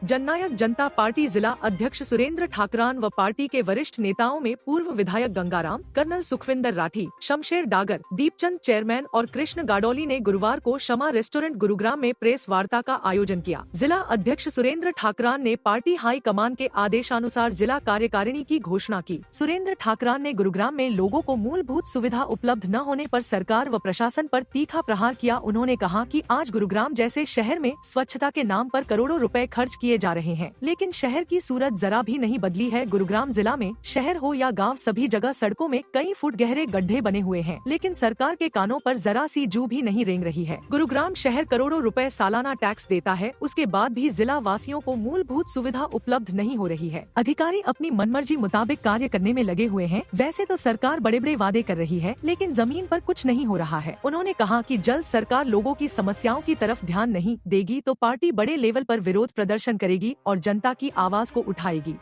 जननायक जनता party जिला अध्यक्ष सुरेंद्र ठाकरान व पार्टी के वरिष्ठ नेताओं में पूर्व विधायक गंगाराम, कर्नल सुखविंदर राठी, शमशेर डागर, दीपचंद चेयरमैन और कृष्ण गाडोली ने गुरुवार को शमा रेस्टोरेंट गुरुग्राम में प्रेस वार्ता का आयोजन किया। जिला अध्यक्ष सुरेंद्र ठाकरान ने पार्टी हाई कमान के आदेशानुसार जिला कार्यकारिणी की घोषणा की। सुरेंद्र ठाकरान ने गुरुग्राम में लोगों को मूलभूत सुविधा उपलब्ध न होने पर सरकार व प्रशासन पर तीखा प्रहार किया। उन्होंने कहा कि आज गुरुग्राम जैसे शहर में स्वच्छता के नाम पर करोड़ों रुपए खर्च किए जा रहे हैं, लेकिन शहर की सूरत जरा भी नहीं बदली है। गुरुग्राम जिला में शहर हो या गांव, सभी जगह सड़कों में कई फुट गहरे गड्ढे बने हुए हैं, लेकिन सरकार के कानों पर जरा सी जू भी नहीं रेंग रही है। गुरुग्राम शहर करोड़ों रुपए सालाना टैक्स देता है, उसके बाद भी जिला वासियों को मूलभूत सुविधा उपलब्ध नहीं हो रही है। अधिकारी अपनी मनमर्जी मुताबिक कार्य करने में लगे हुए हैं। वैसे तो सरकार बड़े बड़े वादे कर रही है, लेकिन जमीन पर कुछ नहीं हो रहा है। उन्होंने कहा कि जल्द सरकार लोगों की समस्याओं की तरफ ध्यान नहीं देगी तो पार्टी बड़े लेवल पर विरोध प्रदर्शन करेगी और जनता की आवाज को उठाएगी।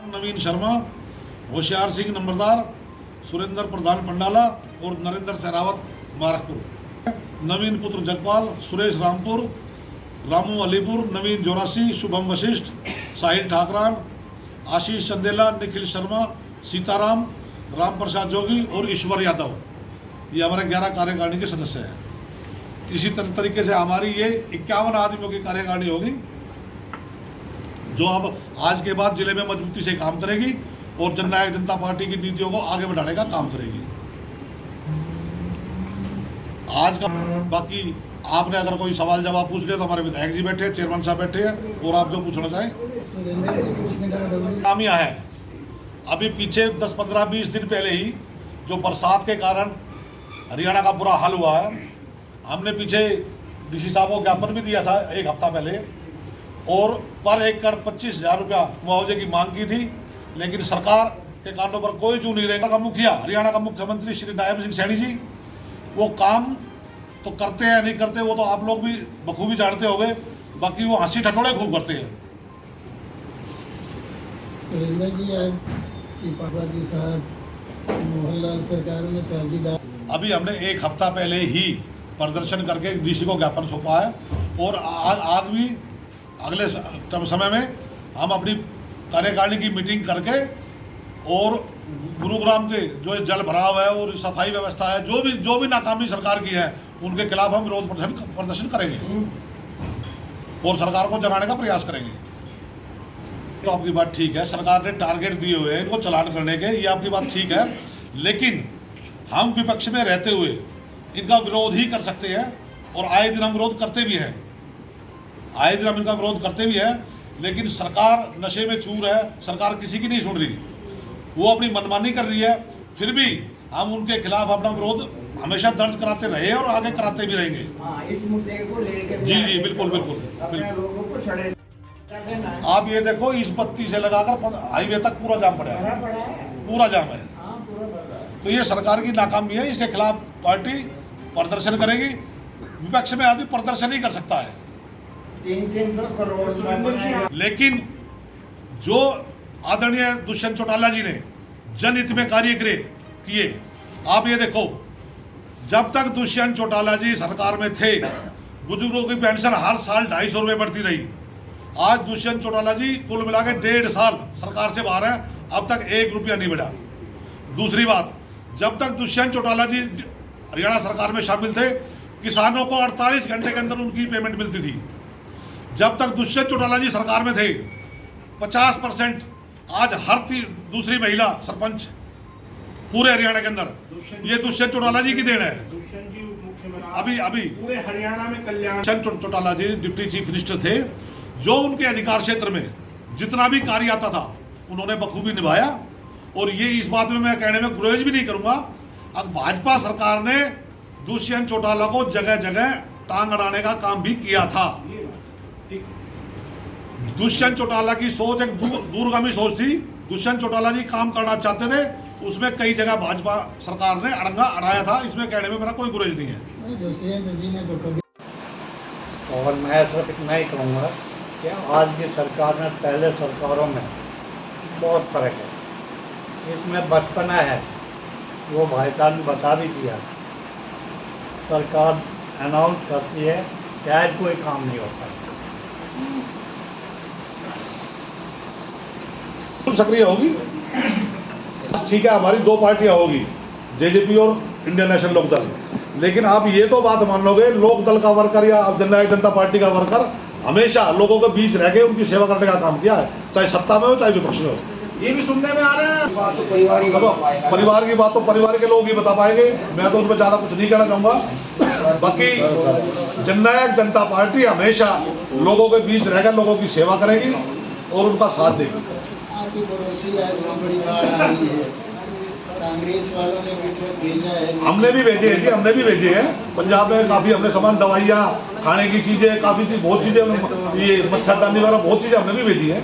नवीन शर्मा, होशियार सिंह नंबरदार, सुरेंद्र प्रधान पंडाला और नरेंद्र सहरावत मारकपुर, नवीन पुत्र जगपाल, सुरेश रामपुर, रामू अलीपुर, नवीन जोरासी, शुभम वशिष्ठ, साहिल ठाकरान, आशीष चंदेला, निखिल शर्मा, सीताराम, राम प्रसाद जोगी और ईश्वर यादव, ये हमारे 11 कार्यकारिणी के सदस्य हैं। इसी तरीके से हमारी ये 51 आदमियों की कार्यकारिणी होगी, जो अब आज के बाद जिले में मजबूती से काम करेगी और जननायक जनता पार्टी की नीतियों को आगे बढ़ाने का काम करेगी। आज का बाकी आपने अगर कोई सवाल जवाब पूछ लिया तो हमारे विधायक जी बैठे हैं, चेयरमैन साहब बैठे हैं, और आप जो पूछना चाहें। नामिया है अभी पीछे 10, 15, 20 दिन पहले ही जो बरसात के कारण हरियाणा का बुरा हाल हुआ है, हमने पीछे डीसी साहब को ज्ञापन भी दिया था 1 हफ्ता पहले, और पर एकड़ 25,000 रुपया मुआवजे की मांग की थी, लेकिन सरकार के कानों पर कोई जू नहीं रहेगा। मुखिया हरियाणा का मुख्यमंत्री श्री नायब सिंह सैनी जी वो काम तो करते हैं नहीं करते वो तो आप लोग भी बखूबी जानते होंगे, बाकी वो हंसी ठटोले खूब करते हैं। सुरेंद्र जी आपकी पापा के साथ मोहनलाल सरकार में साझेदार। अभी हमने 1 हफ्ता पहले ही प्रदर्शन करके डीसी को ज्ञापन सौंपा है, और आज भी अगले समय में हम अपनी कार्यकारिणी की मीटिंग करके और गुरुग्राम के जो जल भराव है और सफाई व्यवस्था है, जो भी नाकामी सरकार की है, उनके खिलाफ हम विरोध प्रदर्शन करेंगे और सरकार को जगाने का प्रयास करेंगे। तो आपकी बात ठीक है, सरकार ने टारगेट दिए हुए हैं इनको चालान करने के, ये आपकी बात ठीक है, लेकिन हम विपक्ष में रहते हुए इनका विरोध ही कर सकते हैं, और आए दिन हम विरोध करते भी हैं, आए दिन हम इनका विरोध करते भी हैं, लेकिन सरकार नशे में चूर है, सरकार किसी की नहीं सुन रही, वो अपनी मनमानी कर रही है। फिर भी हम उनके खिलाफ अपना विरोध हमेशा दर्ज कराते रहे और आगे कराते भी रहेंगे। इस मुद्दे को लेकर जी बिल्कुल बिल्कुल बिल्कुल। आप ये देखो, इस बत्ती से लगाकर हाईवे तक पूरा जाम पड़ा है, पूरा जाम है। तो ये सरकार की नाकामी है, इसके खिलाफ पार्टी प्रदर्शन करेगी। विपक्ष में आदमी प्रदर्शन ही कर सकता है, 300 करोड़, लेकिन जो आदरणीय दुष्यंत चौटाला जी ने जनहित में कार्य किए, आप ये देखो, जब तक दुष्यंत चौटाला जी सरकार में थे, बुजुर्गों की पेंशन हर साल 250 रुपये बढ़ती रही। आज दुष्यंत चौटाला जी कुल मिला के 1.5 साल सरकार से बाहर हैं, अब तक 1 रुपया नहीं बढ़ा। दूसरी बात, जब तक दुष्यंत चौटाला जी हरियाणा सरकार में शामिल थे, किसानों को 48 घंटे के अंदर उनकी पेमेंट मिलती थी। जब तक दुष्यंत चौटाला जी सरकार में थे, 50% आज हर दूसरी महिला सरपंच पूरे हरियाणा के अंदर, ये दुष्यंत चौटाला जी की देन है। अभी पूरे हरियाणा में कल्याण। दुष्यंत चौटाला जी डिप्टी चीफ मिनिस्टर थे, जो उनके अधिकार क्षेत्र में जितना भी कार्य आता था उन्होंने बखूबी निभाया, और ये इस बात में मैं कहने में गुरेज भी नहीं करूंगा। अब भाजपा सरकार ने दुष्यंत चौटाला को जगह जगह टांग अड़ाने का काम भी किया था। दुष्यंत चौटाला की सोच एक दूरगामी सोच थी। दुष्यंत चौटाला जी काम करना चाहते थे, उसमें कई जगह भाजपा सरकार ने अड़ंगा अड़ाया था, इसमें कहने में मेरा कोई गुरेज नहीं है। दुष्यंत जी ने तो कभी, और मैं सिर्फ इतना ही कहूँगा कि आज की सरकार में पहले सरकारों में बहुत फर्क है। इसमें बचपना है, वो भाई साहब ने बता भी दिया, सरकार अनाउंस करती है, शायद कोई काम नहीं होता। बिल्कुल सक्रिय होगी। ठीक है, हमारी दो पार्टियां होगी, जेजेपी और इंडियन नेशनल लोकदल, लेकिन आप ये तो बात मान लोगे, लोकदल का वर्कर या जननायक जनता पार्टी का वर्कर हमेशा लोगों के बीच रह के उनकी सेवा करने का काम किया है, चाहे सत्ता में हो चाहे विपक्ष में हो। ये भी सुनने में आ रहा है। परिवार की बात तो परिवार के लोग ही बता पाएंगे, मैं तो उन पर ज़्यादा कुछ नहीं कहना चाहूँगा। बाकी जननायक जनता पार्टी हमेशा लोगों के बीच रहकर लोगों की सेवा करेगी और उनका साथ देगी। आपकी पड़ोसी राज्य में बड़ी बाढ़ आ रही है, कांग्रेस वालों ने भी ट्रक भेजा है। हमने भी भेजे हैं जी, हमने भी भेजे हैं। पंजाब में काफ़ी हमने सामान, दवाइयाँ, खाने की चीज़ें, काफ़ी चीज़, बहुत चीज़ें, ये मच्छरदानी वगैरह बहुत चीज़ें हमने भी भेजी हैं।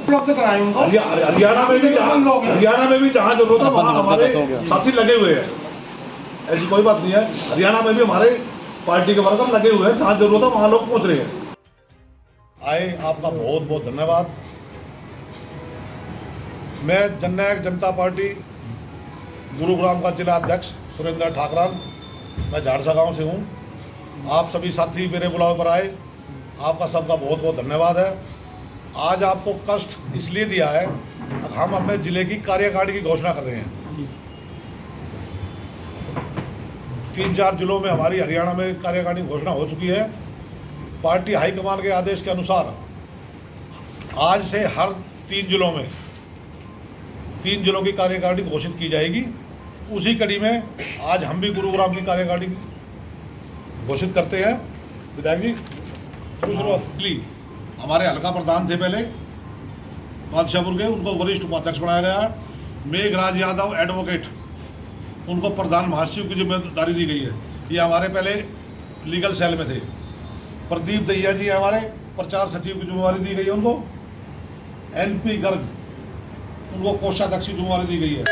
उपलब्ध कराए उनको। हरियाणा में भी जहाँ जरूरत है वहाँ हमारे साथी लगे हुए हैं, ऐसी कोई बात नहीं है। हरियाणा में भी हमारे पार्टी के वर्कर लगे हुए हैं, जहाँ जरूरत है वहाँ लोग पहुँच रहे हैं। आए, आपका बहुत बहुत धन्यवाद। मैं जननायक जनता पार्टी गुरुग्राम का जिला अध्यक्ष सुरेंद्र ठाकरान, मैं झाड़सा गांव से हूं। आप सभी साथी मेरे बुलावे पर आए, आपका सबका बहुत बहुत धन्यवाद है। आज आपको कष्ट इसलिए दिया है, हम अपने जिले की कार्यकारिणी की घोषणा कर रहे हैं। 3-4 जिलों में हमारी हरियाणा में कार्यकारिणी घोषणा हो चुकी है। पार्टी हाईकमान के आदेश के अनुसार आज से हर 3 जिलों में 3 जिलों की कार्यकारिणी घोषित की जाएगी। उसी कड़ी में आज हम भी गुरुग्राम की कार्यकारिणी घोषित करते हैं। विधायक जी, शुरुआत हमारे हल्का प्रधान थे पहले बादशाहपुर के, उनको वरिष्ठ उपाध्यक्ष बनाया गया है। मेघराज यादव एडवोकेट, उनको प्रधान महासचिव की जिम्मेदारी दी गई है। ये हमारे पहले लीगल सेल में थे। प्रदीप दहिया जी हमारे प्रचार सचिव की जिम्मेदारी दी गई है उनको। NP गर्ग, उनको कोषाध्यक्ष की जिम्मेदारी दी गई है।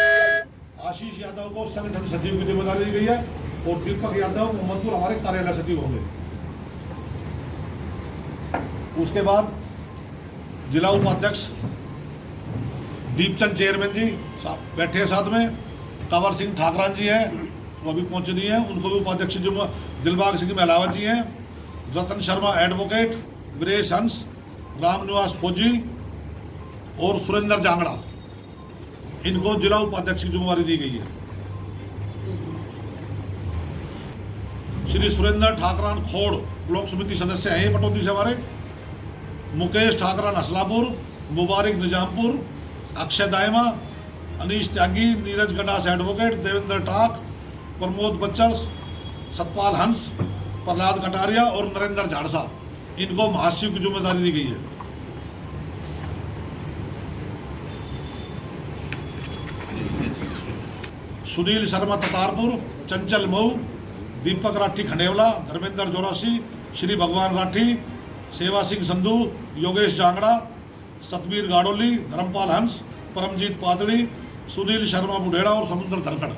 आशीष यादव को संगठन सचिव की जिम्मेदारी दी गई है और दीपक यादव मोहम्मदपुर हमारे कार्यालय सचिव होंगे। उसके बाद जिला उपाध्यक्ष दीपचंद चेयरमैन जी बैठे हैं साथ में। कंवर सिंह ठाकरान जी हैं, वो अभी पहुंचे नहीं हैं, उनको भी उपाध्यक्ष दिलबाग सिंह महिलावत जी हैं। रतन शर्मा एडवोकेट, वीरेश हंस, रामनिवास फौजी और सुरेंद्र जांगड़ा, इनको जिला उपाध्यक्ष की जिम्मेदारी दी गई है। श्री सुरेंद्र ठाकरान खोड़ ब्लॉक समिति सदस्य हैं पटौदी से हमारे। मुकेश ठाकरान असलापुर, मुबारक निजामपुर, अक्षय दायमा, अनीश त्यागी, नीरज गडास एडवोकेट, देवेंद्र टाक, प्रमोद बच्चल, सतपाल हंस, प्रहलाद कटारिया और नरेंद्र झाड़सा, इनको महासचिव की जिम्मेदारी दी गई है। सुनील शर्मा ततारपुर, चंचल मऊ, दीपक राठी खंडेवला, धर्मेंद्र जोरासी, श्री भगवान राठी, सेवा सिंह संधू, योगेश जांगड़ा, सतबीर गाड़ोली, धर्मपाल हंस, परमजीत पातड़ी, सुनील शर्मा बुढ़ेड़ा और समुद्र धनखड़।